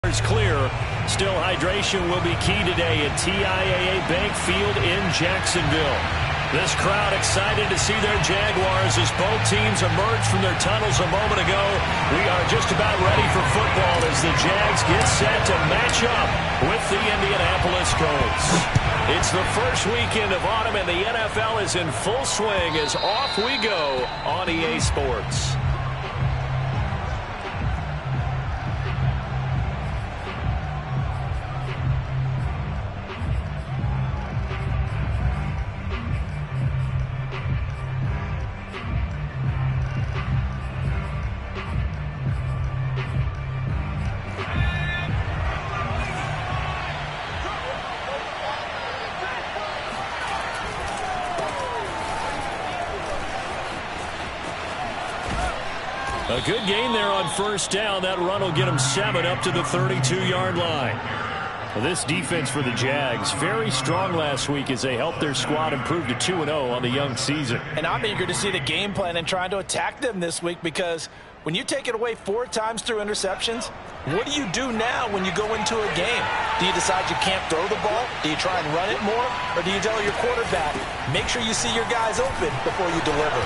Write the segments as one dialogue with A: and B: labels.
A: Clear. Still, hydration will be key today at TIAA Bank Field in Jacksonville. This crowd excited to see their Jaguars as both teams emerged from their tunnels a moment ago. We are just about ready for football as the Jags get set to match up with the Indianapolis Colts. It's the first weekend of autumn and the NFL is in full swing as off we go on EA Sports. A good gain there on first down. That run will get them 7 up to the 32-yard line. Well, this defense for the Jags, very strong last week as they helped their squad improve to 2-0 on the young season.
B: And I'm eager to see the game plan and trying to attack them this week because when you take it away 4 times through interceptions, what do you do now when you go into a game? Do you decide you can't throw the ball? Do you try and run it more? Or do you tell your quarterback, make sure you see your guys open before you deliver?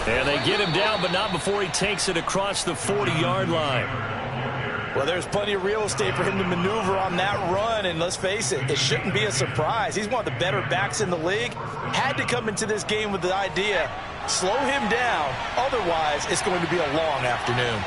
A: And they get him down, but not before he takes it across the 40-yard line.
B: Well, there's plenty of real estate for him to maneuver on that run, and let's face it, it shouldn't be a surprise. He's one of the better backs in the league. Had to come into this game with the idea, slow him down, otherwise it's going to be a long afternoon.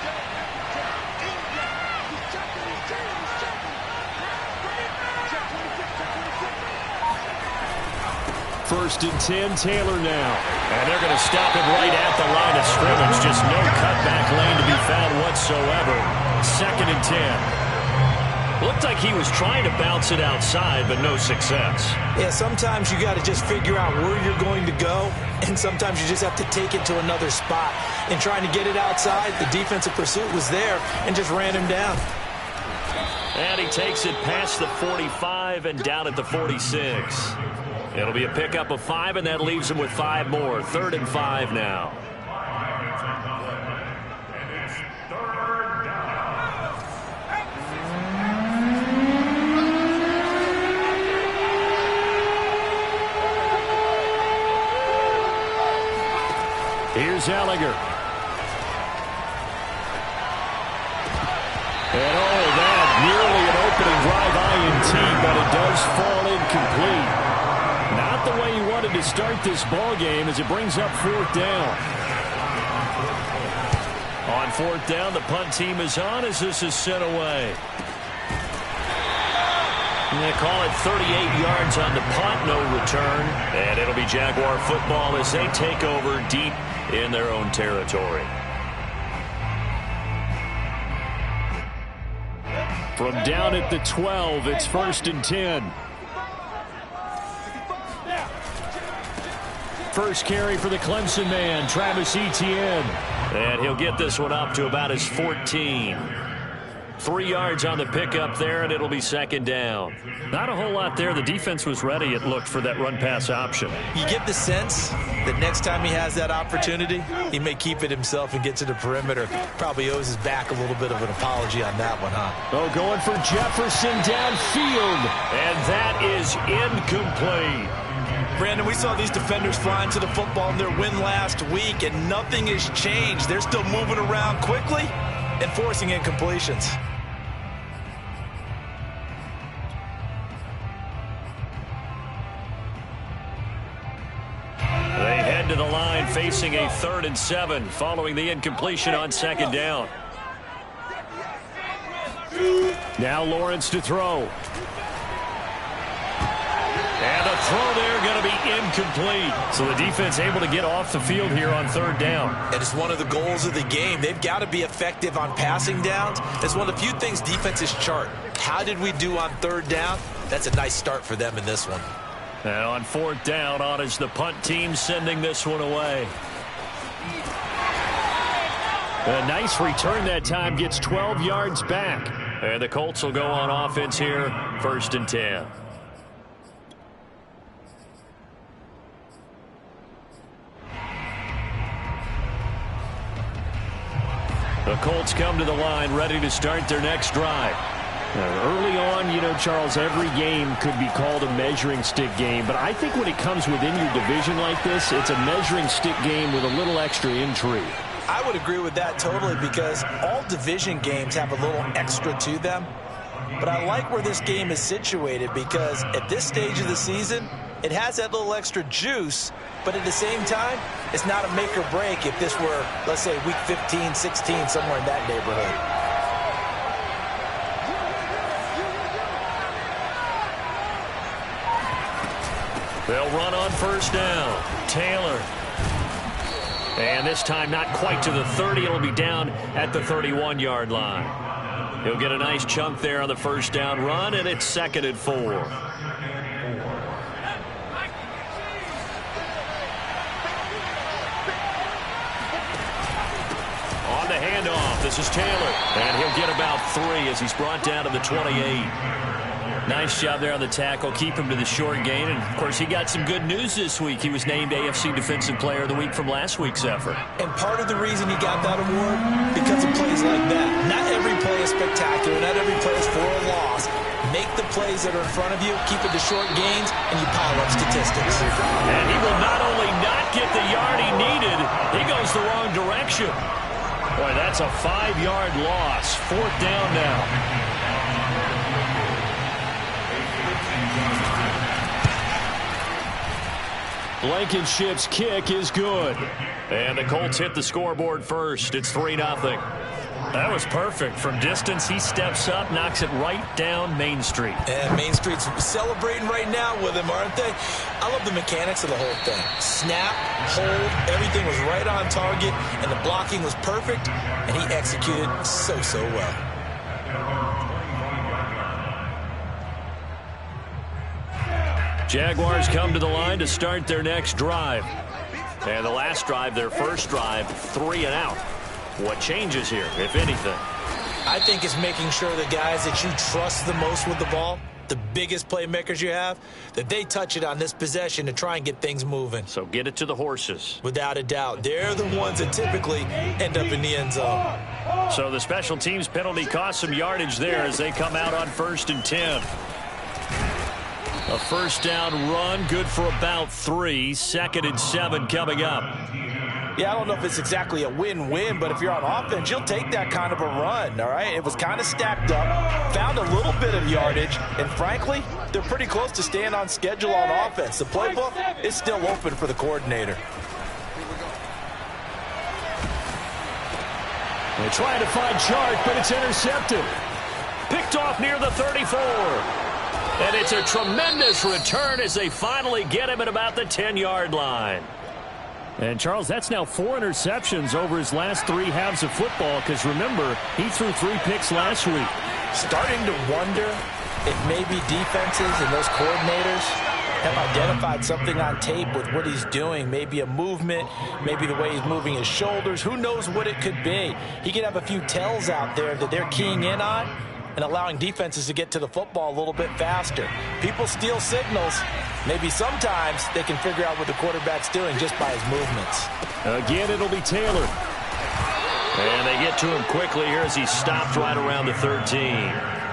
A: First and 10, Taylor now. And they're going to stop him right at the line of scrimmage. Just no cutback lane to be found whatsoever. Second and 10. Looked like he was trying to bounce it outside, but no success.
B: Yeah, sometimes you got to just figure out where you're going to go, and sometimes you just have to take it to another spot. And trying to get it outside, the defensive pursuit was there and just ran him down.
A: And he takes it past the 45 and down at the 46. It'll be a pickup of 5, and that leaves him with 5 more. 3rd and 5 now. Here's Ehlinger. And that nearly an opening drive INT, but it does fall incomplete. Not the way he wanted to start this ball game as it brings up 4th down. On 4th down, the punt team is on as this is sent away. And they call it 38 yards on the punt, no return. And it'll be Jaguar football as they take over deep in their own territory. From down at the 12, it's 1st and 10. First carry for the Clemson man, Travis Etienne. And he'll get this one up to about his 14. 3 yards on the pickup there, and it'll be 2nd down. Not a whole lot there. The defense was ready, it looked, for that run-pass option.
B: You get the sense that next time he has that opportunity, he may keep it himself and get to the perimeter. Probably owes his back a little bit of an apology on that one, huh?
A: Oh, going for Jefferson downfield. And that is incomplete.
B: Brandon, we saw these defenders flying to the football in their win last week, and nothing has changed. They're still moving around quickly and forcing incompletions.
A: They head to the line facing a 3rd and 7 following the incompletion on 2nd down. Now Lawrence to throw. And the throw there going to be incomplete. So the defense able to get off the field here on 3rd down.
B: And it's one of the goals of the game. They've got to be effective on passing downs. It's one of the few things defenses chart. How did we do on 3rd down? That's a nice start for them in this one.
A: And on 4th down, on is the punt team sending this one away. A nice return that time, gets 12 yards back. And the Colts will go on offense here, 1st and 10. The Colts come to the line ready to start their next drive. Now, early on, you know, Charles, every game could be called a measuring stick game. But I think when it comes within your division like this, it's a measuring stick game with a little extra intrigue.
B: I would agree with that totally because all division games have a little extra to them. But I like where this game is situated because at this stage of the season, it has that little extra juice. But at the same time, it's not a make or break if this were, let's say, week 15, 16, somewhere in that neighborhood.
A: They'll run on first down. Taylor. And this time not quite to the 30. It'll be down at the 31-yard line. He'll get a nice chunk there on the first down run, and it's 2nd and 4. On the handoff, this is Taylor. And he'll get about 3 as he's brought down to the 28. Nice job there on the tackle. Keep him to the short gain. And, of course, he got some good news this week. He was named AFC Defensive Player of the Week from last week's effort.
B: And part of the reason he got that award, because of plays like that. Not every play is spectacular. Not every play is for a loss. Make the plays that are in front of you, keep it to short gains, and you pile up statistics.
A: And he will not only not get the yard he needed, he goes the wrong direction. Boy, that's a 5-yard loss. 4th down now. Blankenship's kick is good. And the Colts hit the scoreboard first. It's 3-0. That was perfect. From distance, he steps up, knocks it right down Main Street.
B: And Main Street's celebrating right now with him, aren't they? I love the mechanics of the whole thing. Snap, hold, everything was right on target, and the blocking was perfect, and he executed so well.
A: Jaguars come to the line to start their next drive. And the last drive, their first drive, 3 and out. What changes here, if anything?
B: I think it's making sure the guys that you trust the most with the ball, the biggest playmakers you have, that they touch it on this possession to try and get things moving.
A: So get it to the horses.
B: Without a doubt. They're the ones that typically end up in the end zone.
A: So the special teams penalty cost some yardage there as they come out on 1st and 10. A first down run, good for about 3. 2nd and 7 coming up.
B: Yeah, I don't know if it's exactly a win-win, but if you're on offense, you'll take that kind of a run, all right? It was kind of stacked up, found a little bit of yardage, and frankly, they're pretty close to staying on schedule on offense. The playbook is still open for the coordinator.
A: They're trying to find Chark, but it's intercepted. Picked off near the 34. And it's a tremendous return as they finally get him at about the 10-yard line. And, Charles, that's now 4 interceptions over his last 3 halves of football because, remember, he threw 3 picks last week.
B: Starting to wonder if maybe defenses and those coordinators have identified something on tape with what he's doing. Maybe a movement, maybe the way he's moving his shoulders. Who knows what it could be? He could have a few tells out there that they're keying in on and allowing defenses to get to the football a little bit faster. People steal signals. Maybe sometimes they can figure out what the quarterback's doing just by his movements.
A: Again, it'll be Taylor. And they get to him quickly here as he stopped right around the 13.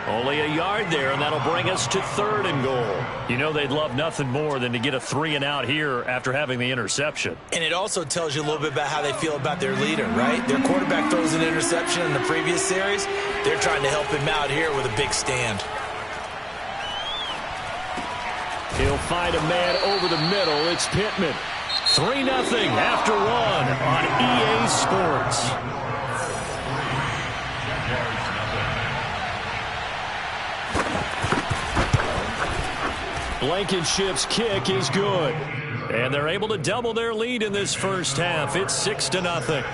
A: Only a yard there, and that'll bring us to 3rd and goal. You know they'd love nothing more than to get a 3 and out here after having the interception.
B: And it also tells you a little bit about how they feel about their leader, right? Their quarterback throws an interception in the previous series. They're trying to help him out here with a big stand.
A: He'll find a man over the middle. It's Pittman. 3-0 after 1 on EA Sports. Blankenship's kick is good. And they're able to double their lead in this first half. It's 6-0.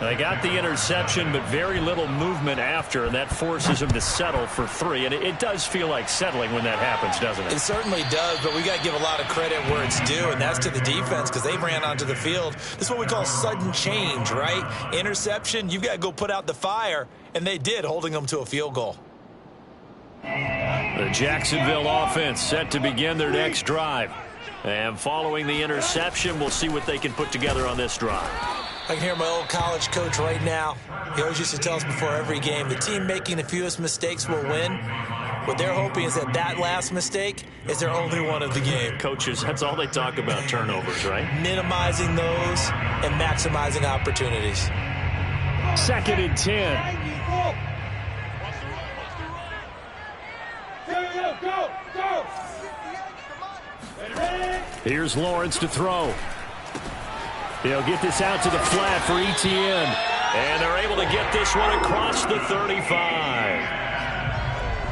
A: They got the interception, but very little movement after, and that forces them to settle for 3. And it does feel like settling when that happens, doesn't it?
B: It certainly does, but we got to give a lot of credit where it's due, and that's to the defense because they ran onto the field. This is what we call sudden change, right? Interception, you've got to go put out the fire, and they did, holding them to a field goal.
A: The Jacksonville offense set to begin their next drive. And following the interception, we'll see what they can put together on this drive.
B: I can hear my old college coach right now. He always used to tell us before every game, the team making the fewest mistakes will win. What they're hoping is that last mistake is their only one of the game.
A: Coaches, that's all they talk about, turnovers, right?
B: Minimizing those and maximizing opportunities.
A: 2nd and 10. Here's Lawrence to throw. He'll get this out to the flat for Etienne. And they're able to get this one across the 35.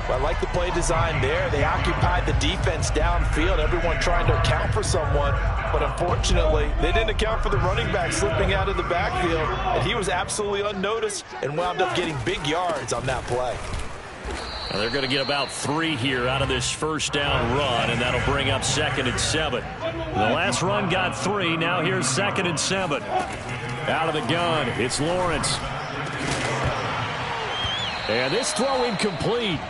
B: Well, I like the play design there. They occupied the defense downfield, everyone trying to account for someone. But unfortunately, they didn't account for the running back slipping out of the backfield. And he was absolutely unnoticed and wound up getting big yards on that play.
A: Now they're going to get about 3 here out of this first down run, and that'll bring up 2nd and 7. The last run got 3. Now here's 2nd and 7. Out of the gun, it's Lawrence. And this throw incomplete.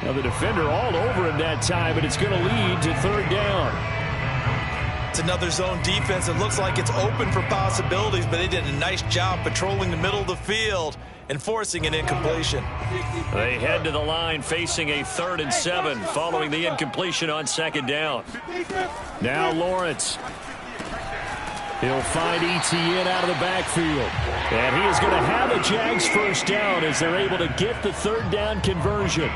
A: Now the defender all over him that time, and it's going to lead to 3rd down.
B: It's another zone defense. It looks like it's open for possibilities, but they did a nice job patrolling the middle of the field and forcing an incompletion.
A: They head to the line facing a 3rd and 7 following the incompletion on 2nd down. Now Lawrence. He'll find Etienne out of the backfield. And he is going to have a Jags first down as they're able to get the 3rd down conversion.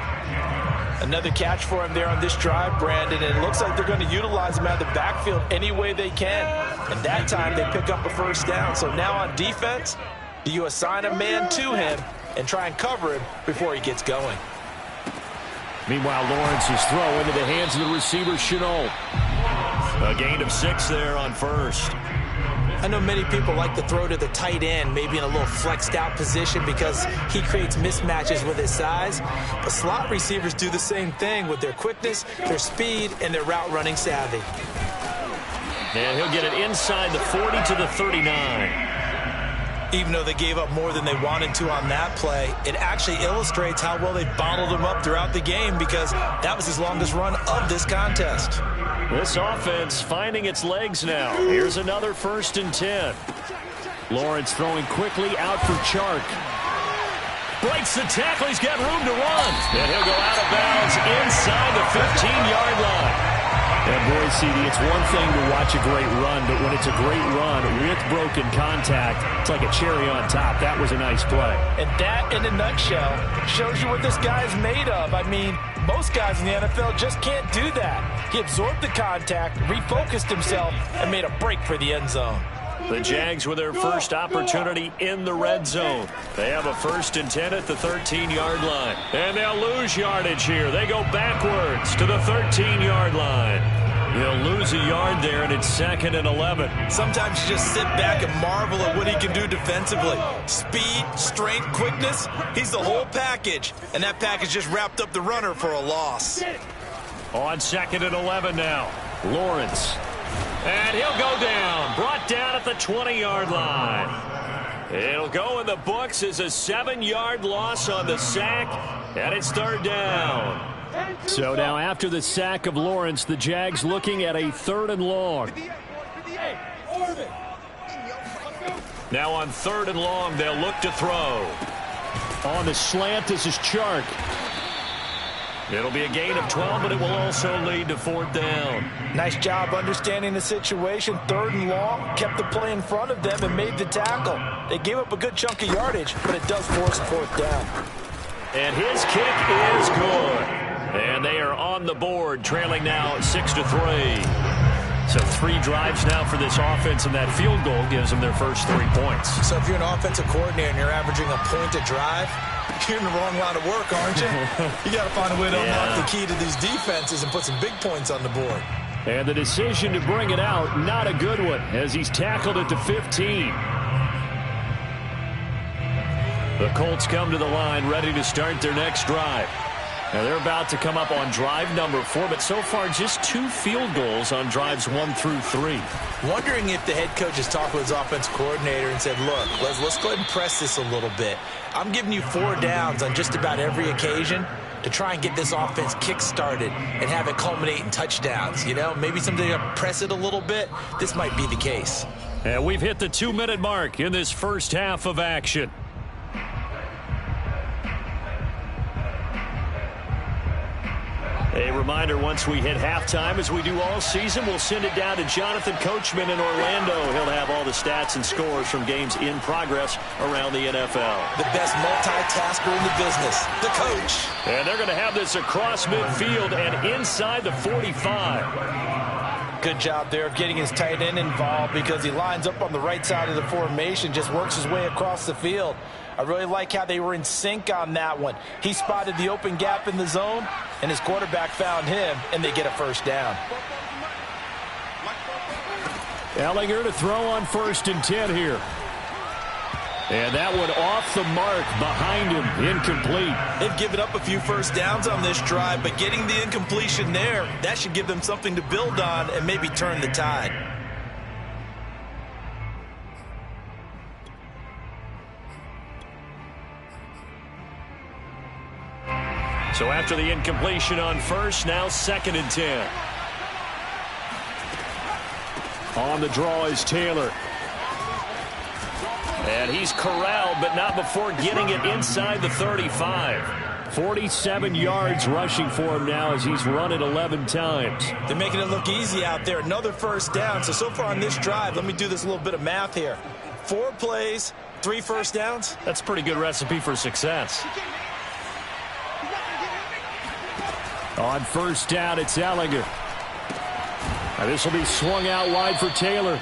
B: Another catch for him there on this drive, Brandon, and it looks like they're going to utilize him out of the backfield any way they can. And that time they pick up a first down. So now on defense, do you assign a man to him and try and cover him before he gets going?
A: Meanwhile, Lawrence's throw into the hands of the receiver, Shenault. A gain of 6 there on first.
B: I know many people like to throw to the tight end, maybe in a little flexed out position because he creates mismatches with his size. But slot receivers do the same thing with their quickness, their speed, and their route running savvy.
A: And he'll get it inside the 40 to the 39.
B: Even though they gave up more than they wanted to on that play, it actually illustrates how well they bottled him up throughout the game because that was his longest run of this contest.
A: This offense finding its legs now. Here's another 1st and 10. Lawrence throwing quickly out for Chark. Breaks the tackle. He's got room to run. And he'll go out of bounds inside the 15-yard line. And boy, CD, it's one thing to watch a great run, but when it's a great run with broken contact, it's like a cherry on top. That was a nice play.
B: And that, in a nutshell, shows you what this guy is made of. I mean, most guys in the NFL just can't do that. He absorbed the contact, refocused himself, and made a break for the end zone.
A: The Jags with their first opportunity in the red zone. They have a 1st and 10 at the 13-yard line. And they'll lose yardage here. They go backwards to the 13-yard line. He'll lose a yard there, and it's 2nd and 11.
B: Sometimes you just sit back and marvel at what he can do defensively. Speed, strength, quickness, he's the whole package. And that package just wrapped up the runner for a loss.
A: On 2nd and 11 now, Lawrence. And he'll go down, brought down at the 20-yard line. It'll go in the books as a 7-yard loss on the sack, and it's 3rd down. So now after the sack of Lawrence, the Jags looking at a 3rd and long. Now on 3rd and long, they'll look to throw. On the slant, this is Chark. It'll be a gain of 12, but it will also lead to 4th down.
B: Nice job understanding the situation. 3rd and long, kept the play in front of them and made the tackle. They gave up a good chunk of yardage, but it does force a 4th down.
A: And his kick is good. And they are on the board, trailing now 6-3. So 3 drives now for this offense, and that field goal gives them their first 3 points.
B: So if you're an offensive coordinator and you're averaging a point a drive, you're in the wrong line of work, aren't you? You got to find a way to unlock the key to these defenses and put some big points on the board.
A: And the decision to bring it out, not a good one, as he's tackled at the 15. The Colts come to the line, ready to start their next drive. Now they're about to come up on drive number 4, but so far just 2 field goals on drives 1 through 3.
B: Wondering if the head coach has talked with his offensive coordinator and said, look, let's go ahead and press this a little bit. I'm giving you 4 downs on just about every occasion. to try and get this offense kick-started and have it culminate in touchdowns. You know, maybe something to press it a little bit. This might be the case.
A: And we've hit the 2-minute mark in this first half of action. A reminder, once we hit halftime, as we do all season, we'll send it down to Jonathan Coachman in Orlando. He'll have all the stats and scores from games in progress around the NFL.
B: The best multitasker in the business, the coach.
A: And they're going to have this across midfield and inside the 45.
B: Good job there of getting his tight end involved because he lines up on the right side of the formation, just works his way across the field. I really like how they were in sync on that one. He spotted the open gap in the zone, and his quarterback found him, and they get a first down.
A: Ehlinger to throw on 1st and 10 here. And that one off the mark behind him, incomplete.
B: They've given up a few first downs on this drive, but getting the incompletion there, that should give them something to build on and maybe turn the tide.
A: So after the incompletion on 1st, now 2nd and 10. On the draw is Taylor. And he's corralled, but not before getting it inside the 35. 47 yards rushing for him now as he's run it 11 times.
B: They're making it look easy out there. Another first down. So far on this drive, let me do this little bit of math here. 4 plays, 3 first downs.
A: That's a pretty good recipe for success. On 1st down, it's Ehlinger. Now this will be swung out wide for Taylor.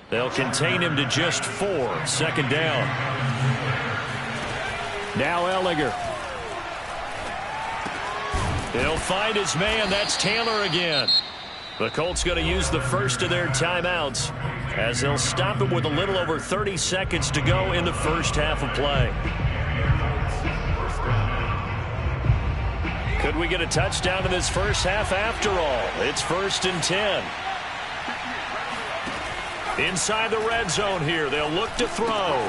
A: They'll contain him to just 4. 2nd down. Now Ehlinger. He'll find his man. That's Taylor again. The Colts going to use the first of their timeouts as they'll stop it with a little over 30 seconds to go in the first half of play. Could we get a touchdown in this first half after all? It's 1st and 10. Inside the red zone here. They'll look to throw.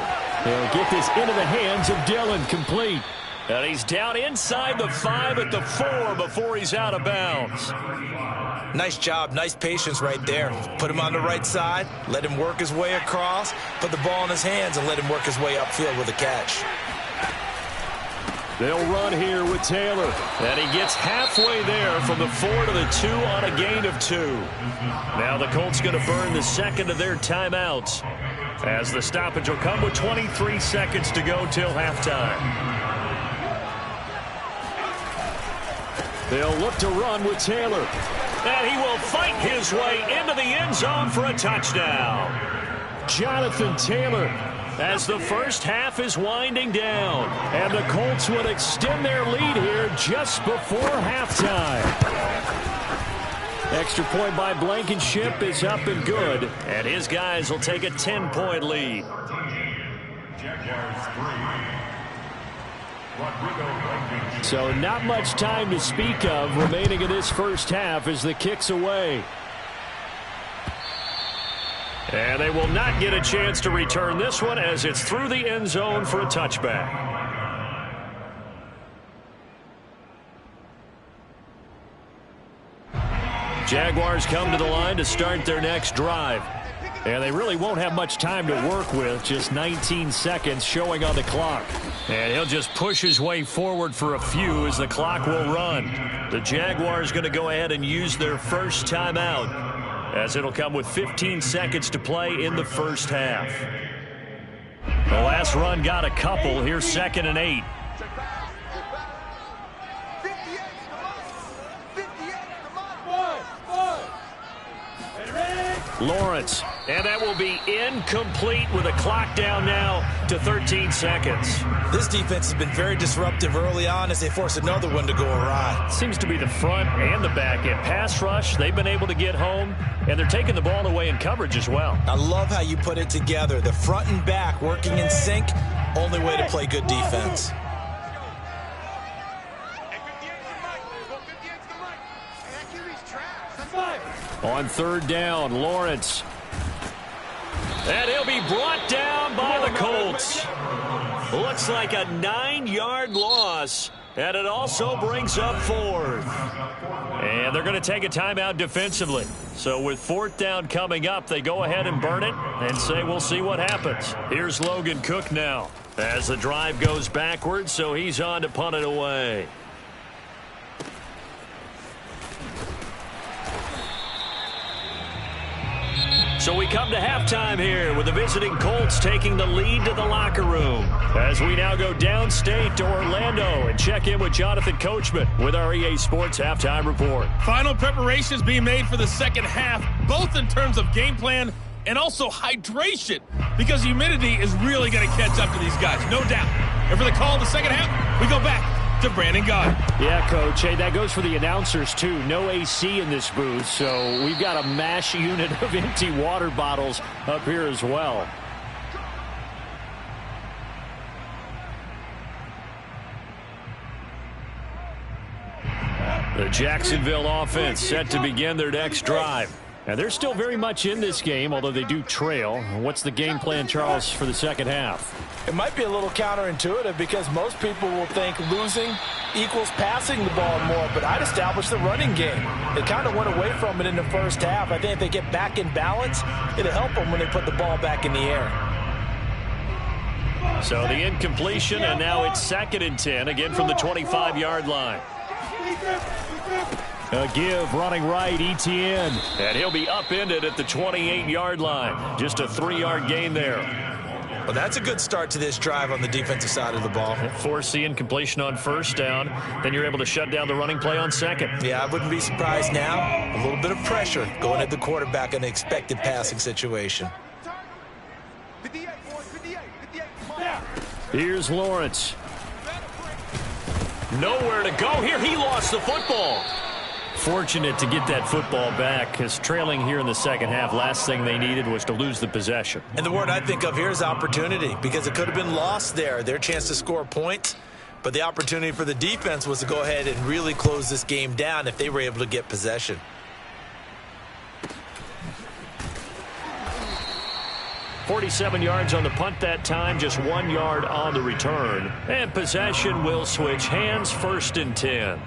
C: They'll get this into the hands of Dillon, complete.
A: And he's down inside the 5 at the 4 before he's out of bounds.
B: Nice job, nice patience right there. Put him on the right side, let him work his way across, put the ball in his hands, and let him work his way upfield with a catch.
A: They'll run here with Taylor. And he gets halfway there from the 4 to the 2 on a gain of 2. Now the Colts going to burn the 2nd of their timeouts as the stoppage will come with 23 seconds to go till halftime. They'll look to run with Taylor. And he will fight his way into the end zone for a touchdown. Jonathan Taylor, as the first half is winding down. And the Colts would extend their lead here just before halftime. Extra point by Blankenship is up and good. And his guys will take a 10-point lead. So not much time to speak of remaining in this first half as the kick's away. And they will not get a chance to return this one as it's through the end zone for a touchback. Jaguars come to the line to start their next drive. And they really won't have much time to work with, just 19 seconds showing on the clock. And he'll just push his way forward for a few as the clock will run. The Jaguars going to go ahead and use their first timeout, as it'll come with 15 seconds to play in the first half. The last run got a couple. Here's 2nd and 8. Lawrence, and that will be incomplete with a clock down now to 13 seconds.
B: This defense has been very disruptive early on as they force another one to go awry.
A: Seems to be the front and the back end. Pass rush, they've been able to get home, and they're taking the ball away in coverage as well.
B: I love how you put it together. The front and back working in sync, only way to play good defense.
A: On 3rd down, Lawrence. And he'll be brought down by the Colts. Looks like a 9-yard loss And it also brings up fourth. And they're going to take a timeout defensively. So with fourth down coming up, they go ahead and burn it and say we'll see what happens. Here's Logan Cook now as the drive goes backwards, so he's on to punt it away. So we come to halftime here with the visiting Colts taking the lead to the locker room. As we now go downstate to Orlando and check in with Jonathan Coachman with our EA Sports Halftime Report.
D: Final preparations being made for the second half, both in terms of game plan and also hydration, because humidity is really going to catch up to these guys, no doubt. And for the call of the second half, we go back to Brandon Gaudin.
C: Yeah, Coach. Hey, that goes for the announcers, too. No AC in this booth, so we've got a mash unit of empty water bottles up here as well.
A: The Jacksonville offense set to begin their next drive. And they're still very much in this game, although they do trail. What's the game plan, Charles, for the second half?
B: It might be a little counterintuitive because most people will think losing equals passing the ball more, but I'd establish the running game. They kind of went away from it in the first half. I think if they get back in balance, it'll help them when they put the ball back in the air.
A: So the incompletion, and now it's 2nd and 10, again from the 25-yard line.
C: A give running right, Etienne.
A: And he'll be upended at the 28-yard line. Just a 3-yard gain there.
B: Well, that's a good start to this drive on the defensive side of the ball.
A: Force the incompletion on first down. Then you're able to shut down the running play on second.
B: Yeah, I wouldn't be surprised now. A little bit of pressure going at the quarterback in an expected passing situation.
C: Here's Lawrence.
A: Nowhere to go here. He lost the football.
C: Fortunate to get that football back, because trailing here in the second half, last thing they needed was to lose the possession.
B: And the word I think of here is opportunity, because it could have been lost there. Their chance to score points, but the opportunity for the defense was to go ahead and really close this game down if they were able to get possession.
A: .47 yards on the punt that time, just 1 yard on the return. And possession will switch hands, 1st and 10.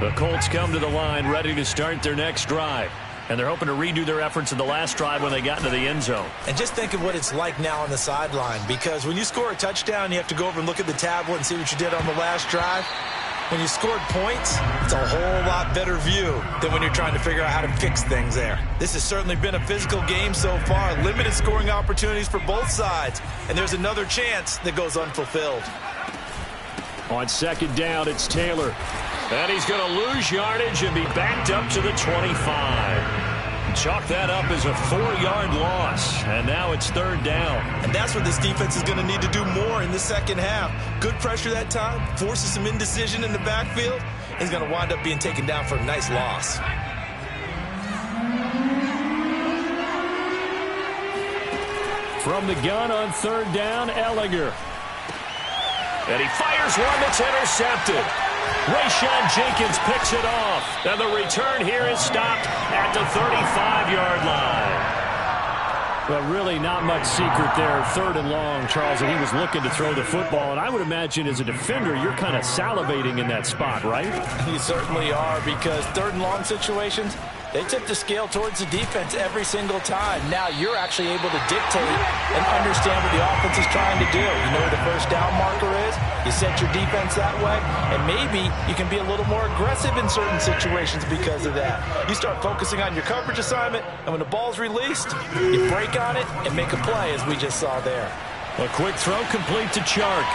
A: The Colts come to the line ready to start their next drive. And they're hoping to redo their efforts in the last drive when they got into the end zone.
B: And just think of what it's like now on the sideline, because when you score a touchdown, you have to go over and look at the tablet and see what you did on the last drive. When you scored points, it's a whole lot better view than when you're trying to figure out how to fix things there. This has certainly been a physical game so far. Limited scoring opportunities for both sides. And there's another chance that goes unfulfilled.
C: On 2nd down, it's Taylor.
A: And he's going to lose yardage and be backed up to the 25. Chalk that up as a 4-yard loss. And now it's 3rd down.
B: And that's what this defense is going to need to do more in the second half. Good pressure that time, forces some indecision in the backfield. He's going to wind up being taken down for a nice loss.
C: From the gun on 3rd down, Ehlinger.
A: And he fires one that's intercepted. Rayshawn Jenkins picks it off. And the return here is stopped at the 35-yard line.
C: Well, really not much secret there. 3rd and long, Charles, and he was looking to throw the football. And I would imagine as a defender, you're kind of salivating in that spot, right?
B: You certainly are, because 3rd and long situations, they tip the scale towards the defense every single time. Now you're actually able to dictate and understand what the offense is trying to do. You know where the first down marker is. You set your defense that way, and maybe you can be a little more aggressive in certain situations because of that. You start focusing on your coverage assignment, and when the ball's released, you break on it and make a play, as we just saw there.
A: A quick throw complete to Chark.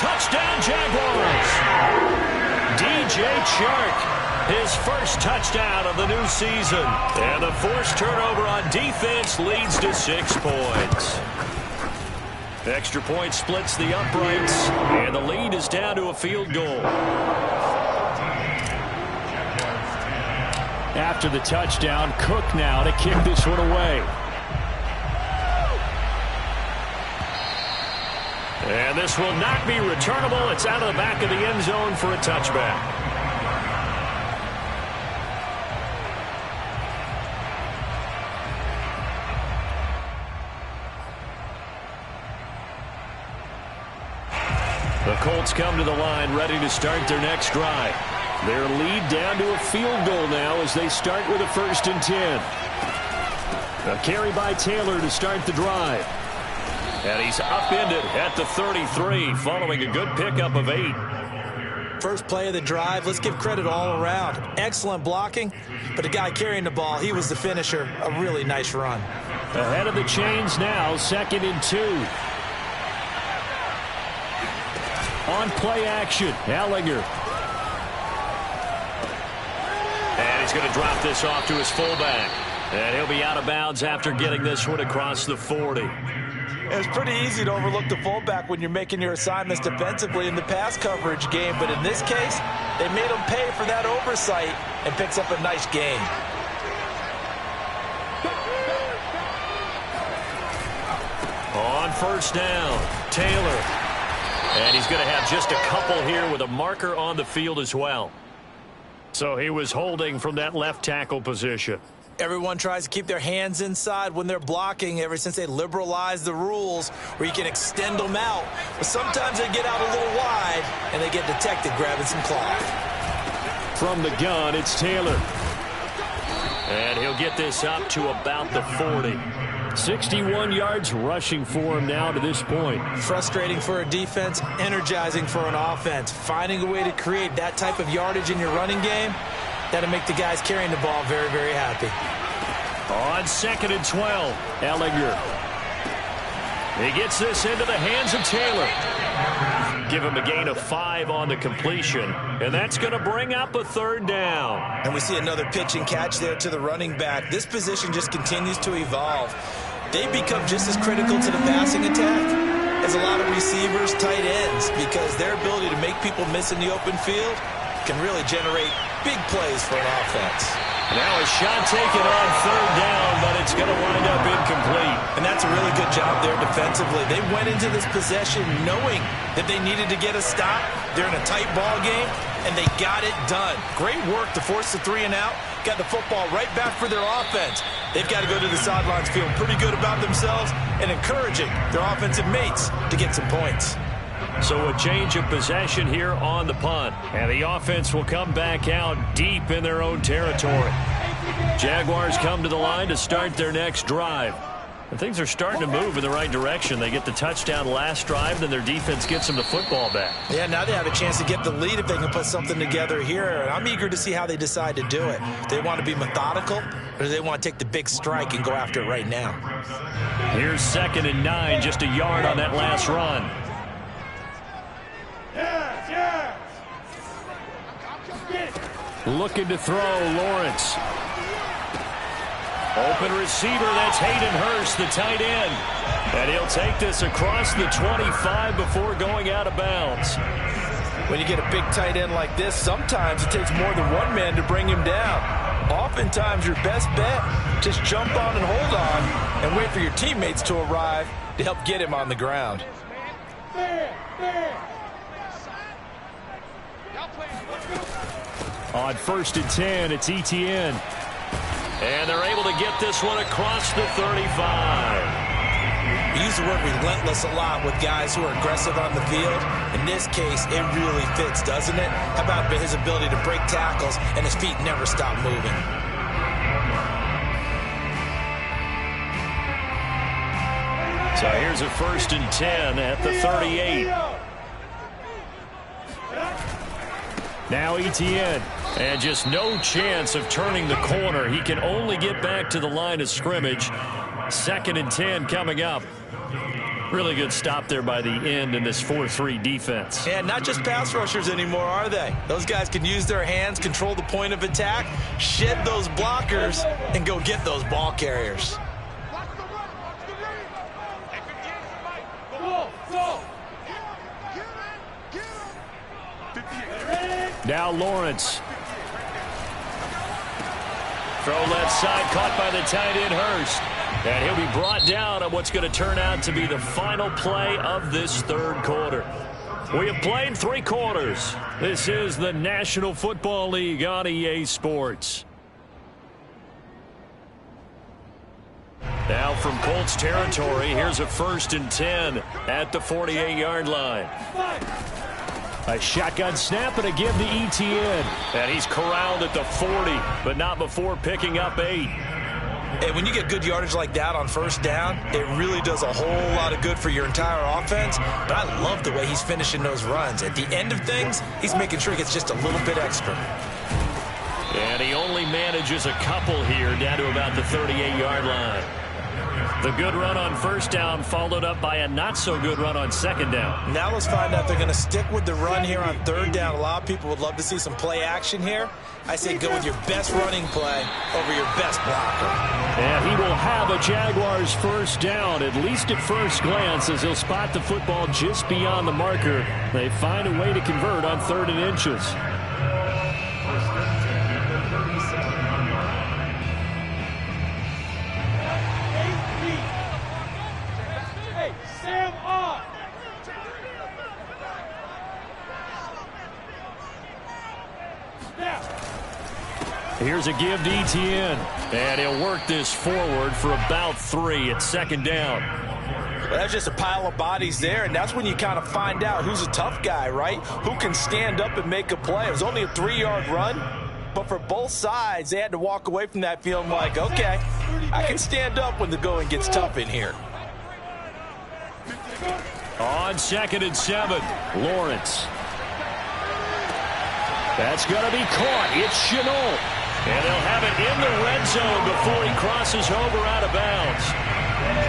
A: Touchdown, Jaguars! DJ Chark. His first touchdown of the new season. And the forced turnover on defense leads to 6 points. Extra point splits the uprights. And the lead is down to a field goal.
C: After the touchdown, Cook now to kick this one away.
A: And this will not be returnable. It's out of the back of the end zone for a touchback. The Colts come to the line ready to start their next drive. Their lead down to a field goal now as they start with a 1st and 10. A carry by Taylor to start the drive. And he's upended at the 33 following a good pickup of 8.
B: First play of the drive, let's give credit all around. Excellent blocking, but the guy carrying the ball, he was the finisher. A really nice run.
A: Ahead of the chains now, 2nd and 2. On play action, Ehlinger. And he's going to drop this off to his fullback. And he'll be out of bounds after getting this one across the 40.
B: It's pretty easy to overlook the fullback when you're making your assignments defensively in the pass coverage game. But in this case, they made him pay for that oversight and picks up a nice gain.
A: On 1st down, Taylor. And he's going to have just a couple here with a marker on the field as well. So he was holding from that left tackle position.
B: Everyone tries to keep their hands inside when they're blocking ever since they liberalized the rules where you can extend them out. But sometimes they get out a little wide and they get detected grabbing some cloth.
A: From the gun, it's Taylor. And he'll get this up to about the 40. 61 yards rushing for him now to this point.
B: Frustrating for a defense, energizing for an offense. Finding a way to create that type of yardage in your running game, that'll make the guys carrying the ball very, very happy.
A: On 2nd and 12, Ehlinger. He gets this into the hands of Taylor. Give him a gain of 5 on the completion, and that's going to bring up a 3rd down.
B: And we see another pitch and catch there to the running back. This position just continues to evolve. They become just as critical to the passing attack as a lot of receivers, tight ends, because their ability to make people miss in the open field can really generate big plays for an offense.
A: Now a shot taken on 3rd down, but it's going to wind up incomplete.
B: And that's a really good job there defensively. They went into this possession knowing that they needed to get a stop. They're in a tight ball game, and they got it done. Great work to force the 3 and out. Got the football right back for their offense. They've got to go to the sidelines feeling pretty good about themselves and encouraging their offensive mates to get some points.
A: So a change of possession here on the punt. And the offense will come back out deep in their own territory. Jaguars come to the line to start their next drive. And things are starting to move in the right direction. They get the touchdown last drive, then their defense gets them the football back.
B: Yeah, now they have a chance to get the lead if they can put something together here. And I'm eager to see how they decide to do it. Do they want to be methodical, or do they want to take the big strike and go after it right now?
A: Here's 2nd and 9, just a yard on that last run. Looking to throw, Lawrence. Open receiver, that's Hayden Hurst, the tight end. And he'll take this across the 25 before going out of bounds.
B: When you get a big tight end like this, sometimes it takes more than one man to bring him down. Oftentimes, your best bet, just jump on and hold on and wait for your teammates to arrive to help get him on the ground.
A: On 1st and 10, it's Etienne. And they're able to get this one across the 35.
B: We use the word relentless a lot with guys who are aggressive on the field. In this case, it really fits, doesn't it? How about his ability to break tackles and his feet never stop moving?
A: So here's a 1st and 10 at the 38. Now Etienne. And just no chance of turning the corner. He can only get back to the line of scrimmage. 2nd and 10 coming up. Really good stop there by the end in this 4-3 defense.
B: And not just pass rushers anymore, are they? Those guys can use their hands, control the point of attack, shed those blockers, and go get those ball carriers.
A: Now Lawrence. Throw left side, caught by the tight end Hurst. And he'll be brought down on what's going to turn out to be the final play of this 3rd quarter. We have played 3 quarters. This is the National Football League on EA Sports. Now from Colts territory, here's a 1st and 10 at the 48-yard line.
C: A shotgun snap and a give to Etienne.
A: And he's corralled at the 40, but not before picking up 8.
B: And when you get good yardage like that on 1st down, it really does a whole lot of good for your entire offense. But I love the way he's finishing those runs. At the end of things, he's making sure he gets just a little bit extra.
A: And he only manages a couple here down to about the 38-yard line. The good run on 1st down followed up by a not-so-good run on 2nd down.
B: Now let's find out if they're going to stick with the run here on 3rd down. A lot of people would love to see some play action here. I say go with your best running play over your best blocker.
C: And he will have a Jaguars 1st down, at least at first glance, as he'll spot the football just beyond the marker. They find a way to convert on 3rd and inches. Here's a give to Etienne.
A: And he'll work this forward for about 3 at 2nd down.
B: Well, that's just a pile of bodies there, and that's when you kind of find out who's a tough guy, right? Who can stand up and make a play. It was only a 3-yard run, but for both sides, they had to walk away from that feeling like, okay, I can stand up when the going gets tough in here.
C: On 2nd and 7, Lawrence. That's going to be caught. It's Shenault.
A: And they'll have it in the red zone before he crosses over out of bounds.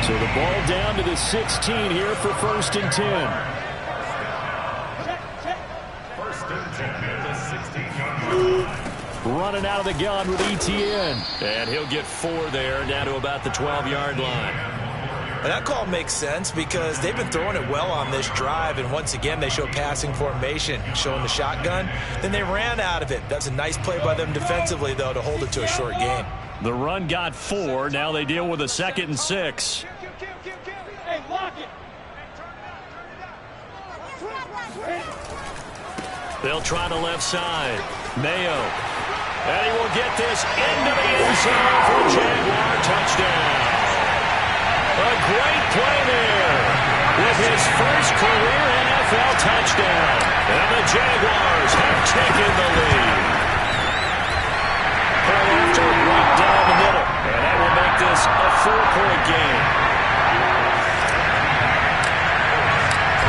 C: So the ball down to the 16 here for 1st and 10. Running out of the gun with Etienne.
A: And he'll get 4 there, down to about the 12-yard line.
B: And that call makes sense because they've been throwing it well on this drive, and once again they show passing formation, showing the shotgun. Then they ran out of it. That's a nice play by them defensively, though, to hold it to a short gain.
C: The run got 4. Now they deal with a 2nd and 6.
E: Hey, lock it.
A: They'll try the left side. Mayo. And he will get this into the end zone for a Jaguar touchdown. A great play there with his first career NFL touchdown. And the Jaguars have taken the lead. Point after, right down the middle. And that will make this a 4-point game.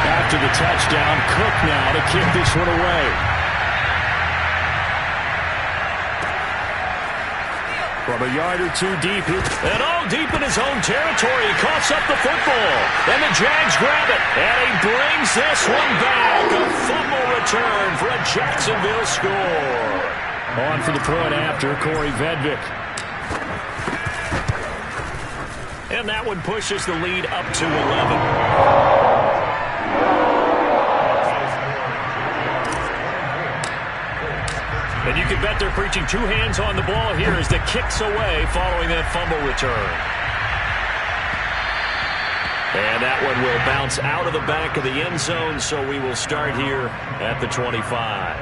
C: After the touchdown, Cook now to kick this one away. From a yard or 2 deep.
A: And all deep in his own territory. He coughs up the football. And the Jags grab it. And he brings this one back. A fumble return for a Jacksonville score.
C: On for the point after, Corey Vedvik.
A: And that one pushes the lead up to 11. And you can bet they're preaching 2 hands on the ball here as the kick's away following that fumble return. And that one will bounce out of the back of the end zone, so we will start here at the 25.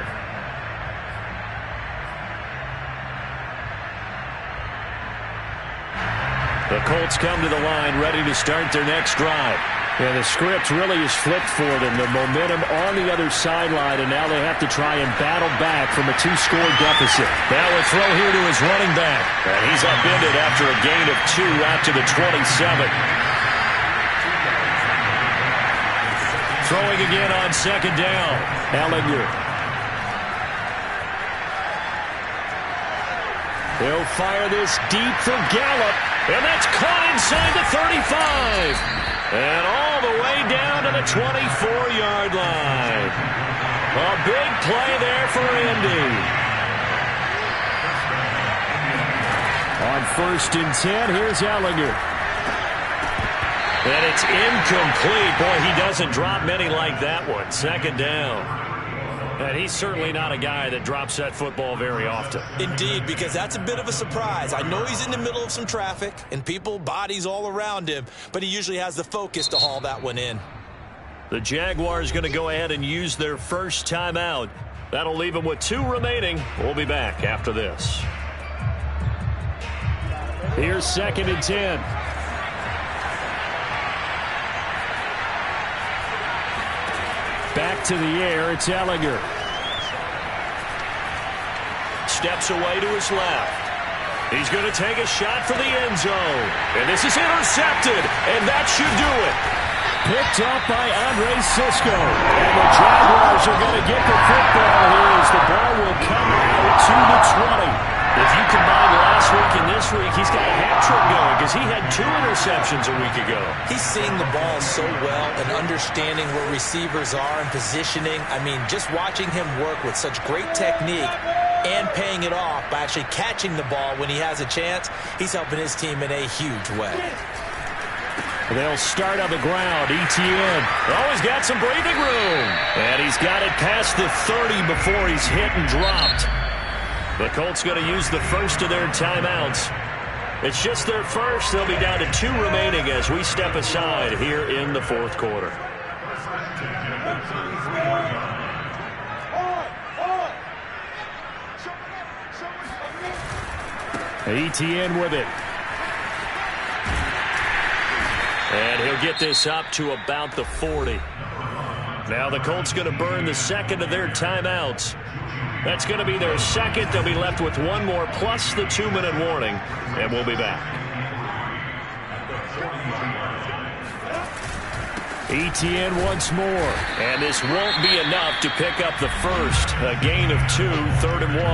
A: The Colts come to the line ready to start their next drive.
C: Yeah, the script really is flipped for them. The momentum on the other sideline, and now they have to try and battle back from a 2-score deficit.
A: Now a throw here to his running back. And he's upended after a gain of 2 out to the 27. Throwing again on 2nd down.
C: Ellinger. He'll fire this deep for Gallup.
A: And that's caught inside the 35. And all the way down to the 24-yard line. A big play there for Indy.
C: On 1st and 10, here's Ellinger.
A: And it's incomplete. Boy, he doesn't drop many like that one. 2nd down. And he's certainly not a guy that drops that football very often.
B: Indeed, because that's a bit of a surprise. I know he's in the middle of some traffic and people, bodies all around him, but he usually has the focus to haul that one in.
A: The Jaguars going to go ahead and use their first timeout. That'll leave them with 2 remaining. We'll be back after this.
C: Here's 2nd and 10. Back to the air, it's Ehlinger.
A: Steps away to his left. He's going to take a shot for the end zone. And this is intercepted, and that should do it.
C: Picked up by Andre Cisco. And the Jaguars are going to get the football here as the ball will come out to the 20. If you combine last week and this week, he's got a hat trick going because he had 2 interceptions a week ago.
B: He's seeing the ball so well and understanding where receivers are and positioning. I mean, just watching him work with such great technique and paying it off by actually catching the ball when he has a chance, he's helping his team in a huge way.
C: They'll start on the ground. Etienne.
A: Oh, he's got some breathing room.
C: And he's got it past the 30 before he's hit and dropped.
A: The Colts going to use the first of their timeouts. It's just their first. They'll be down to 2 remaining as we step aside here in the fourth quarter.
C: Etienne with it.
A: And he'll get this up to about the 40. Now the Colts going to burn the second of their timeouts. That's going to be their second. They'll be left with 1 more plus the 2-minute warning, and we'll be back.
C: Etienne once more.
A: And this won't be enough to pick up the first. A gain of 2, 3rd and 1.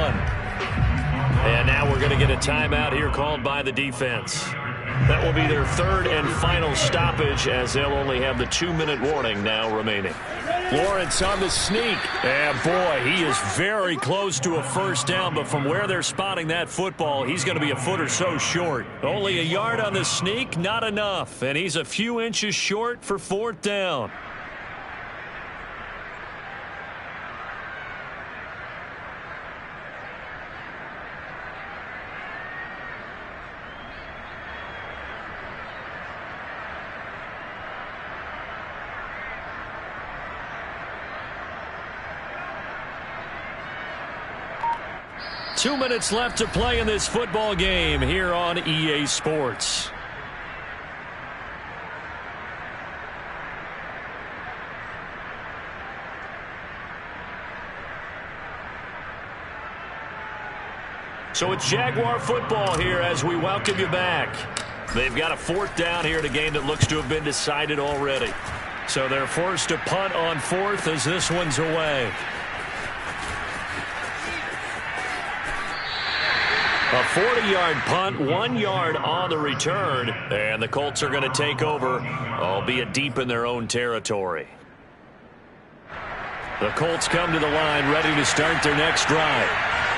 A: And now we're going to get a timeout here called by the defense. That will be their 3rd and final stoppage as they'll only have the 2-minute warning now remaining.
C: Lawrence on the sneak. And boy, he is very close to a first down, but from where they're spotting that football, he's going to be a foot or so short. Only a yard on the sneak, not enough. And he's a few inches short for 4th down. Two minutes left to play in this football game here on EA Sports. So it's Jaguar football here as we welcome you back. They've got a 4th down here in a game that looks to have been decided already. So they're forced to punt on 4th as this one's away. A 40-yard punt, 1 yard on the return, and the Colts are going to take over, albeit deep in their own territory. The Colts come to the line ready to start their next drive.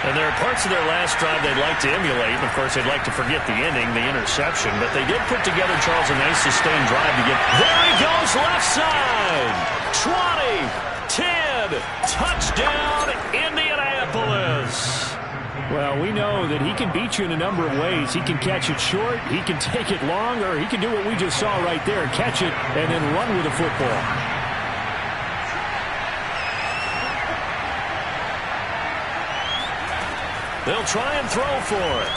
C: And there are parts of their last drive they'd like to emulate, and of course they'd like to forget the ending, the interception, but they did put together, Charles, a nice sustained drive to get... There he goes, left side! 20, 10, touchdown, Indianapolis! Well, we know that he can beat you in a number of ways. He can catch it short, he can take it long, or he can do what we just saw right there, catch it and then run with the football.
A: They'll try and throw for it.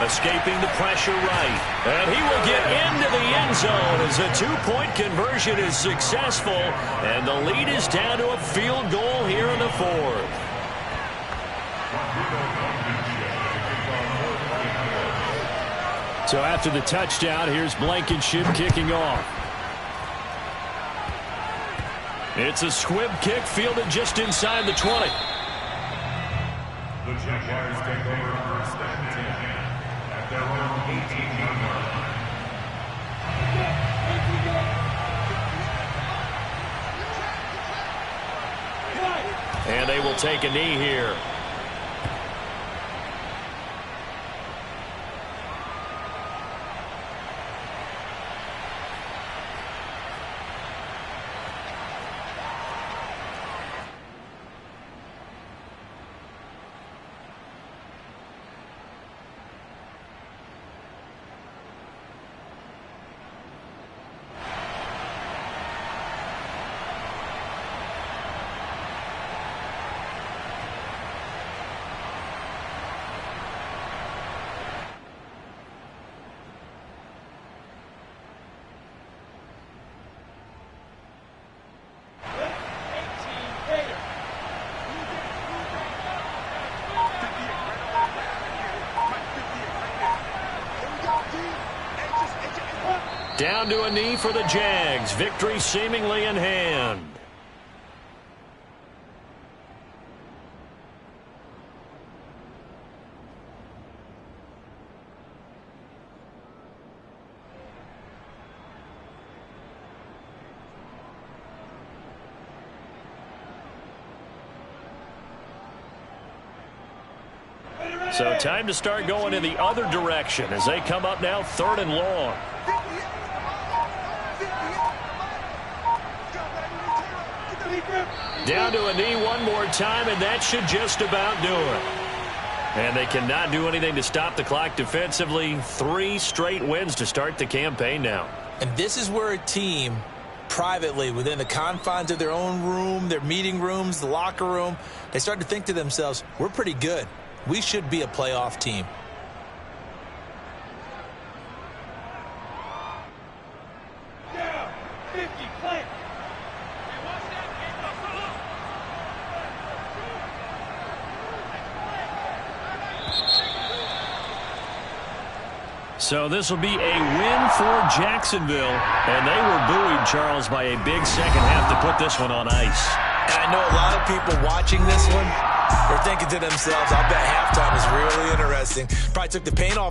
A: Escaping the pressure right. And he will get into the end zone as a 2-point conversion is successful. And the lead is down to a field goal here in the 4th.
C: So after the touchdown, here's Blankenship kicking off.
A: It's a squib kick fielded just inside the 20.
F: The Jaguars take over 1st and 10 at their own 18-yard line.
A: And they will take a knee here.
C: down to a knee for the Jags. Victory seemingly in hand. So time to start going in the other direction as they come up now 3rd and long. Down to a knee one more time, and that should just about do it. And they cannot do anything to stop the clock defensively. 3 straight wins to start the campaign now.
B: And this is where a team privately, within the confines of their own room, their meeting rooms, the locker room, they start to think to themselves, we're pretty good. We should be a playoff team.
E: Down. 50. Play.
C: So this will be a win for Jacksonville. And they were buoyed, Charles, by a big second half to put this one on ice.
B: And I know a lot of people watching this one are thinking to themselves, I'll bet halftime is really interesting. Probably took the paint off